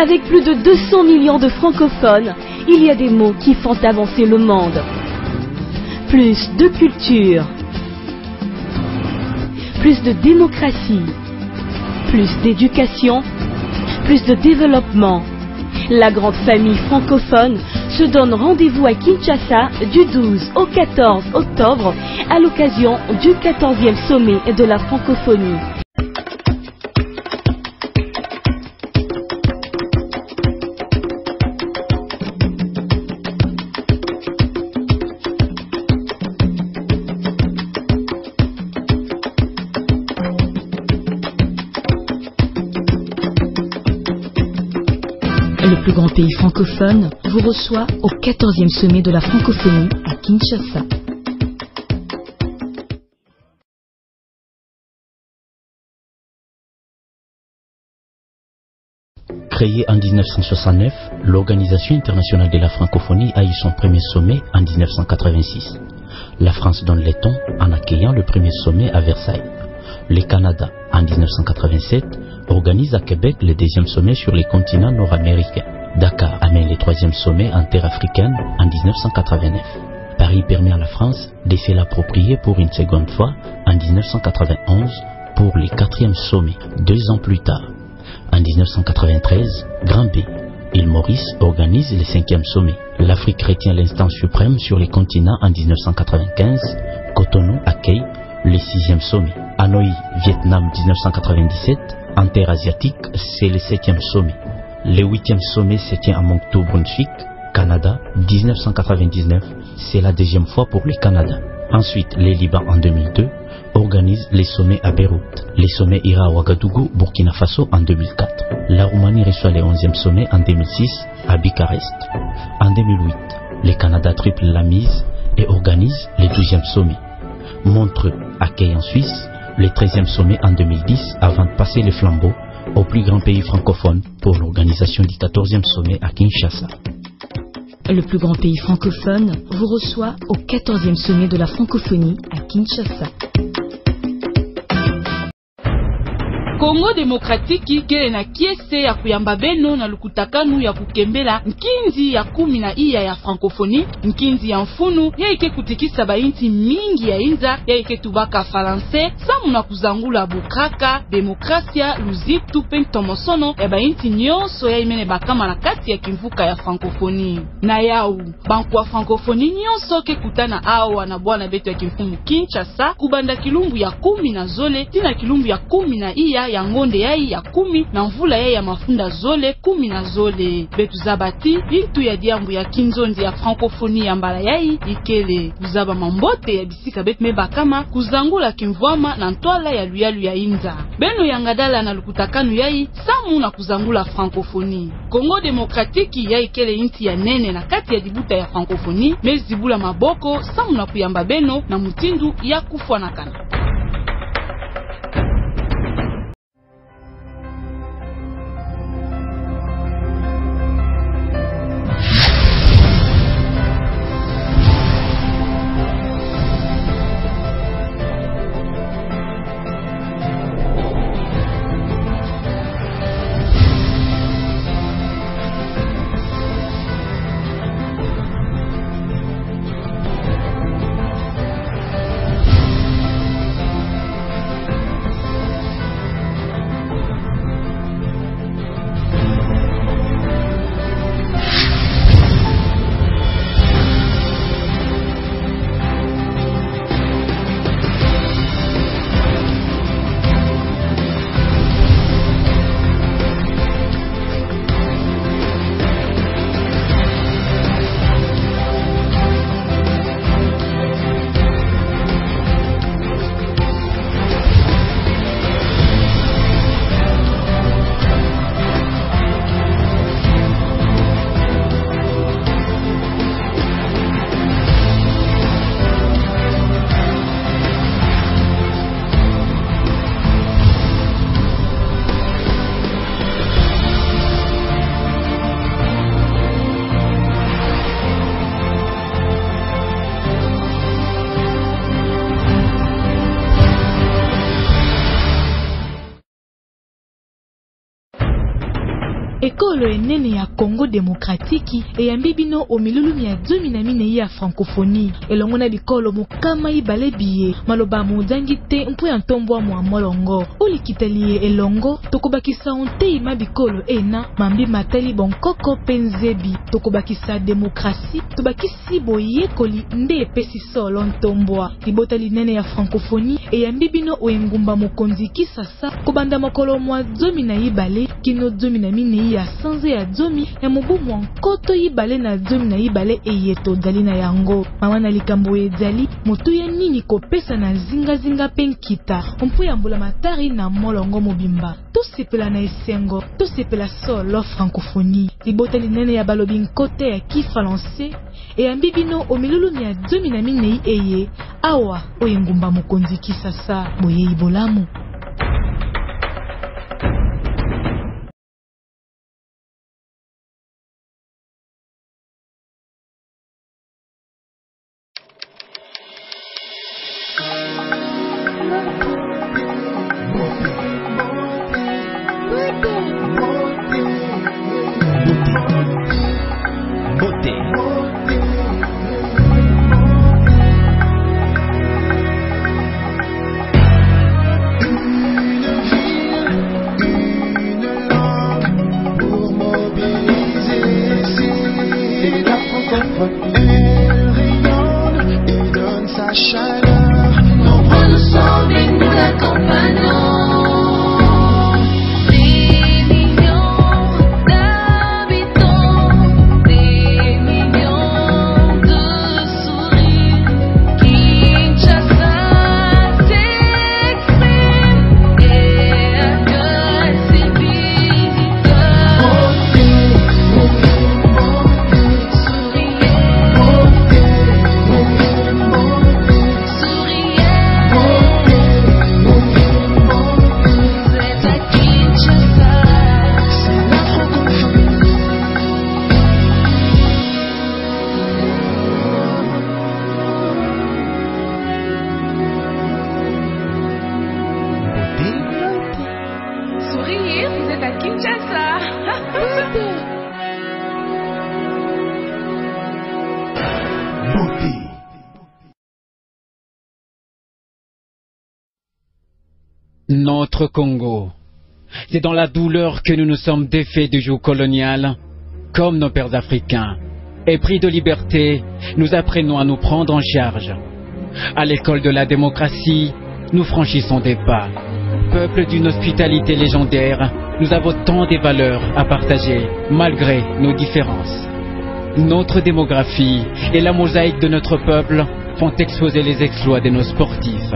Avec plus de 200 millions de francophones, il y a des mots qui font avancer le monde. Plus de culture, plus de démocratie, plus d'éducation, plus de développement. La grande famille francophone se donne rendez-vous à Kinshasa du 12 au 14 octobre à l'occasion du 14e sommet de la francophonie. Le plus grand pays francophone vous reçoit au 14e sommet de la francophonie à Kinshasa. Créée en 1969, l'Organisation internationale de la francophonie a eu son premier sommet en 1986. La France donne les tons en accueillant le premier sommet à Versailles. Le Canada, en 1987, organise à Québec le deuxième sommet sur les continents nord-américains. Dakar amène le troisième sommet en terre africaine en 1989. Paris permet à la France de se l'approprier pour une seconde fois en 1991 pour le quatrième sommet, 2 ans plus tard. En 1993, Grand B, île Maurice organise le 5e sommet. L'Afrique retient l'instance suprême sur les continents en 1995. Cotonou accueille le 6e sommet. Hanoï, Vietnam 1997, en terre asiatique, c'est le 7e sommet. Le 8e sommet se tient à Moncton, Brunswick, Canada, 1999, c'est la deuxième fois pour le Canada. Ensuite, le Liban en 2002 organise les sommets à Beyrouth. Les sommets ira à Ouagadougou, Burkina Faso en 2004. La Roumanie reçoit le 11e sommet en 2006 à Bucarest. En 2008, le Canada triple la mise et organise le 12e sommet. Montreux accueille en Suisse le 13e sommet en 2010 avant de passer le flambeau au plus grand pays francophone pour l'organisation du 14e sommet à Kinshasa. Le plus grand pays francophone vous reçoit au 14e sommet de la francophonie à Kinshasa. Congo Demokratiki kele na kiese ya kuyamba beno na lukutakanu ya kukembela nkinzi ya 10 ya francophonie, nkinzi ya mfunu ya ike kutikisa bainti mingi ya inza ya ike tubaka falanse samu na kuzangula bukaka, demokrasia, luzitu pentomosono ya bainti nyonso ya imene bakama na kati ya kimvuka ya francophonie. Na yau, banku wa francophonie nyonso ke kutana awa na bwana betu ya kimfumu Kinshasa kubanda kilumbu ya 10 na zole tina kilumbu ya 10 ya ngonde yai ya 10 na mvula yai ya mafunda zole 10 na zole. Betu zabati bintu ya diambu ya kinzondi ya francophonie ya mbala yai ikele kuzaba mambote ya bisika betu mebakama kuzangula kimvwama na ntwala ya luyalu ya inza. Beno ya ngadala na lukutakanu yai samu na kuzangula francophonie. Congo Demokratiki yai ikele inti ya nene na kati ya dibuta ya francophonie mezibula maboko samu na kuyamba beno na mutindu ya kufwa na kana. bikolo enene ya Congo Démocratique eyambi bino omilulumi ya 2004 ya francophonie elongo na bikolo mokama ibale biye maloba mudangi te mpo ya ntombwa mwa molongo olikitali elongo tokobakisa onte ima bikolo ena mambi matali bonkoko penzebi tokobakisa demokrasi tobakisi boyekoli nde epesi solo ntombwa libotali nene ya francophonie eyambi bino oengumba mokonzi Kisasa kobanda mokolo mwa 2002 kino 2004 ya sanze ya 2000 ya mobu mwa nkoto yibale na 2002 eyeto dali na yango mama na likambo ezali motu ya nini kopesa na zinga penkita mpo ya mbula matari na molongo mobimba tosepela na esengo tosepela solo francophonie libotali nene ya balobi nkote ya kifalancé eyambi bino omilulumi ya 2004 eye awa oyengumba mokonzi Kisasa boyei bolamu. Notre Congo, c'est dans la douleur que nous nous sommes défaits du joug colonial, comme nos pères africains. Épris de liberté, nous apprenons à nous prendre en charge. À l'école de la démocratie, nous franchissons des pas. Peuple d'une hospitalité légendaire, nous avons tant de valeurs à partager, malgré nos différences. Notre démographie et la mosaïque de notre peuple font exposer les exploits de nos sportifs.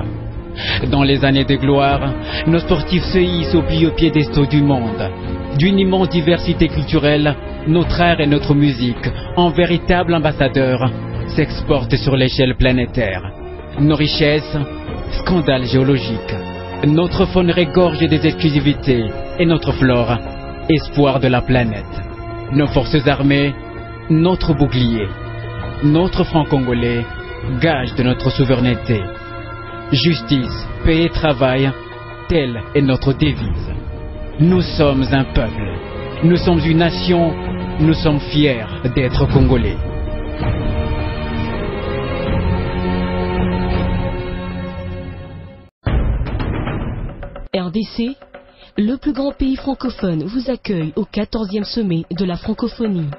Dans les années de gloire, nos sportifs se hissent au plus haut piédestal du monde. D'une immense diversité culturelle, notre art et notre musique, en véritables ambassadeurs, s'exportent sur l'échelle planétaire. Nos richesses, scandales géologiques. Notre faune regorge des exclusivités et notre flore, espoir de la planète. Nos forces armées, notre bouclier. Notre franc congolais, gage de notre souveraineté. Justice, paix et travail, telle est notre devise. Nous sommes un peuple, nous sommes une nation, nous sommes fiers d'être congolais. RDC, le plus grand pays francophone, vous accueille au 14e sommet de la francophonie.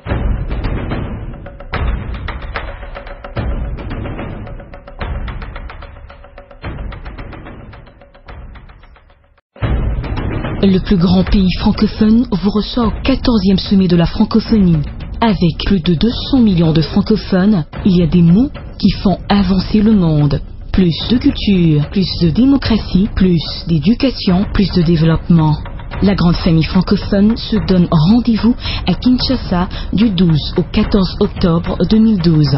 Le plus grand pays francophone vous reçoit au 14e sommet de la francophonie. Avec plus de 200 millions de francophones, il y a des mots qui font avancer le monde. Plus de culture, plus de démocratie, plus d'éducation, plus de développement. La grande famille francophone se donne rendez-vous à Kinshasa du 12 au 14 octobre 2012.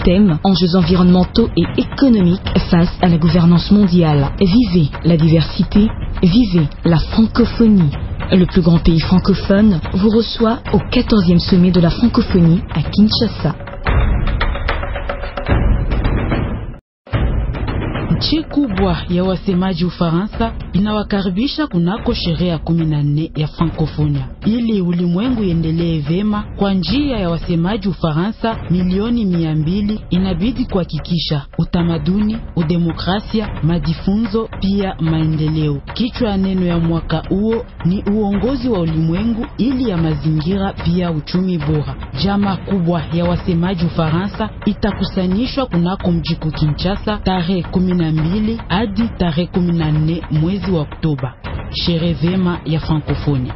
Thème, enjeux environnementaux et économiques face à la gouvernance mondiale. Vivez la diversité, vivez la francophonie. Le plus grand pays francophone vous reçoit au 14e sommet de la francophonie à Kinshasa. Nchi kubwa ya wasemaji Ufaransa inawakaribisha kunako sherehe ya 14 ya Francophonia. Ili ulimwengu iendelee vema kwa njia ya wasemaji Ufaransa milioni 200, inabidi kuhakikisha utamaduni, udemokrasia, majifunzo pia maendeleo. Kichwa ya neno ya mwaka huo ni uongozi wa ulimwengu ili ya mazingira pia uchumi bora. Jamaa kubwa ya wasemaji Ufaransa itakusanyishwa kunako mji mkuu Kinshasa tarehe 12 hadi tarehe 14 mwezi wa Oktoba. Sherehe vema ya Francophonie.